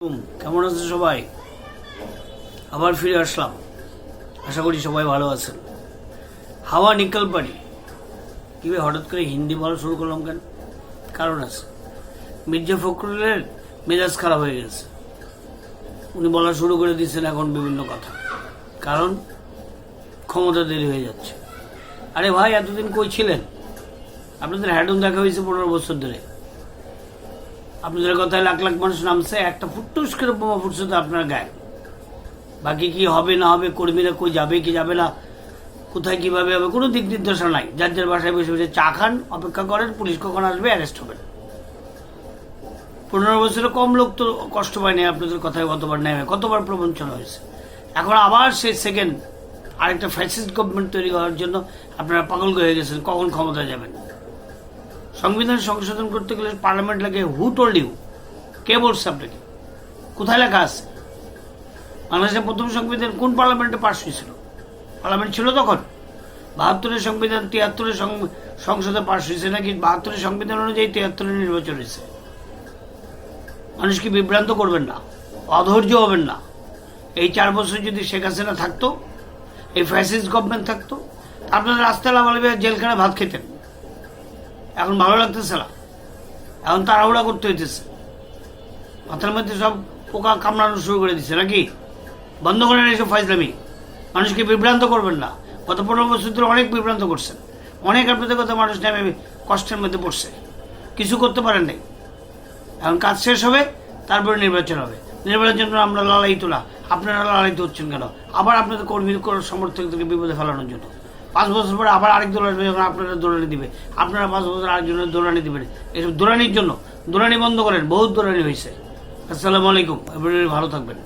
আলাইকুম, কেমন আছেন সবাই? আবার ফিরে আসলাম, আশা করি সবাই ভালো আছেন। হাওয়া নিকল পারি কিভাবে হঠাৎ করে হিন্দি বলা শুরু করলাম কেন? কারণ আছে, মির্জা ফখরুলের মেজাজ খারাপ হয়ে গেছে, উনি বলা শুরু করে দিচ্ছেন এখন বিভিন্ন কথা। কারণ ক্ষমতা দেরি হয়ে যাচ্ছে। আরে ভাই, এতদিন কই ছিলেন? আপনাদের হ্যাডন দেখা হয়েছে 15 বছর ধরে। আপনাদের কথায় লাখ লাখ মানুষ নামছে, একটা ফুটুস করে বোমা ফুটছে তো আপনার গায়ে। বাকি কি হবে না হবে, কর্মীরা কই যাবে কি যাবে না, কোথায় কিভাবে হবে, কোনো দিক নির্দেশনা নাই। যার যার বাসায় বসে বসে চা খান, অপেক্ষা করেন পুলিশ কখন আসবে, অ্যারেস্ট হবেন। 15 বছরে কম লোক তো কষ্ট পায়নি আপনাদের কথায়। কতবার নেমে কতবার প্রবঞ্চনা হয়েছে। এখন আবার সেই সেকেন্ড আরেকটা ফ্যাসিস্ট গভর্নমেন্ট তৈরি হওয়ার জন্য আপনারা পাগল হয়ে গেছেন। কখন ক্ষমতায় যাবেন? সংবিধান সংশোধন করতে গেলে পার্লামেন্ট লাগে। হু টোল্ড ইউ? কে বলছে আপনাকে? কোথায় লেখা আছে? বাংলাদেশের প্রথম সংবিধান কোন পার্লামেন্টে পাশ হয়েছিল? পার্লামেন্ট ছিল তখন? 72-এর সংবিধান 73-এর সংসদে পাশ হয়েছে নাকি 72-এর সংবিধান অনুযায়ী 73-এর নির্বাচন হয়েছে? মানুষকে বিভ্রান্ত করবেন না, অধৈর্য হবেন না। এই 4 বছর যদি শেখ হাসিনা থাকতো, এই ফ্যাসিস্ট গভর্নমেন্ট থাকতো, আপনারা রাস্তায় লাভালাভি জেলখানে ভাত খেতেন। এখন ভালো লাগতেছে না, এখন তাড়াহুড়া করতে হইতেছে। মাথার মধ্যে সব পোকা কামড়ানো শুরু করে দিচ্ছে নাকি? বন্ধ করেন এইসব ফাইজলামি। মানুষকে বিভ্রান্ত করবেন না। গত 15 বছর ধরে অনেক বিভ্রান্ত করছেন, অনেক আপনাদের কথা মানুষ নেমে কষ্টের মধ্যে পড়ছে, কিছু করতে পারেন নাই। এখন কাজ শেষ হবে, তারপরে নির্বাচন হবে। নির্বাচনের জন্য আমরা লালায়িত না, আপনারা লালায়িত হচ্ছেন কেন? আবার আপনাদের কর্মী সমর্থকদেরকে বিপদে ফেলানোর জন্য। 5 বছর পরে আবার আরেক দল আসবে, যখন আপনারা দৌড়ানি দিবে, আপনারা 5 বছর আরেকজনের দৌড়ানি দিবেন। এসব দৌড়ানির জন্য দৌড়ানি বন্ধ করেন, বহুত দৌড়ানি হয়েছে। আসসালামু আলাইকুম, আপনারা ভালো থাকবেন।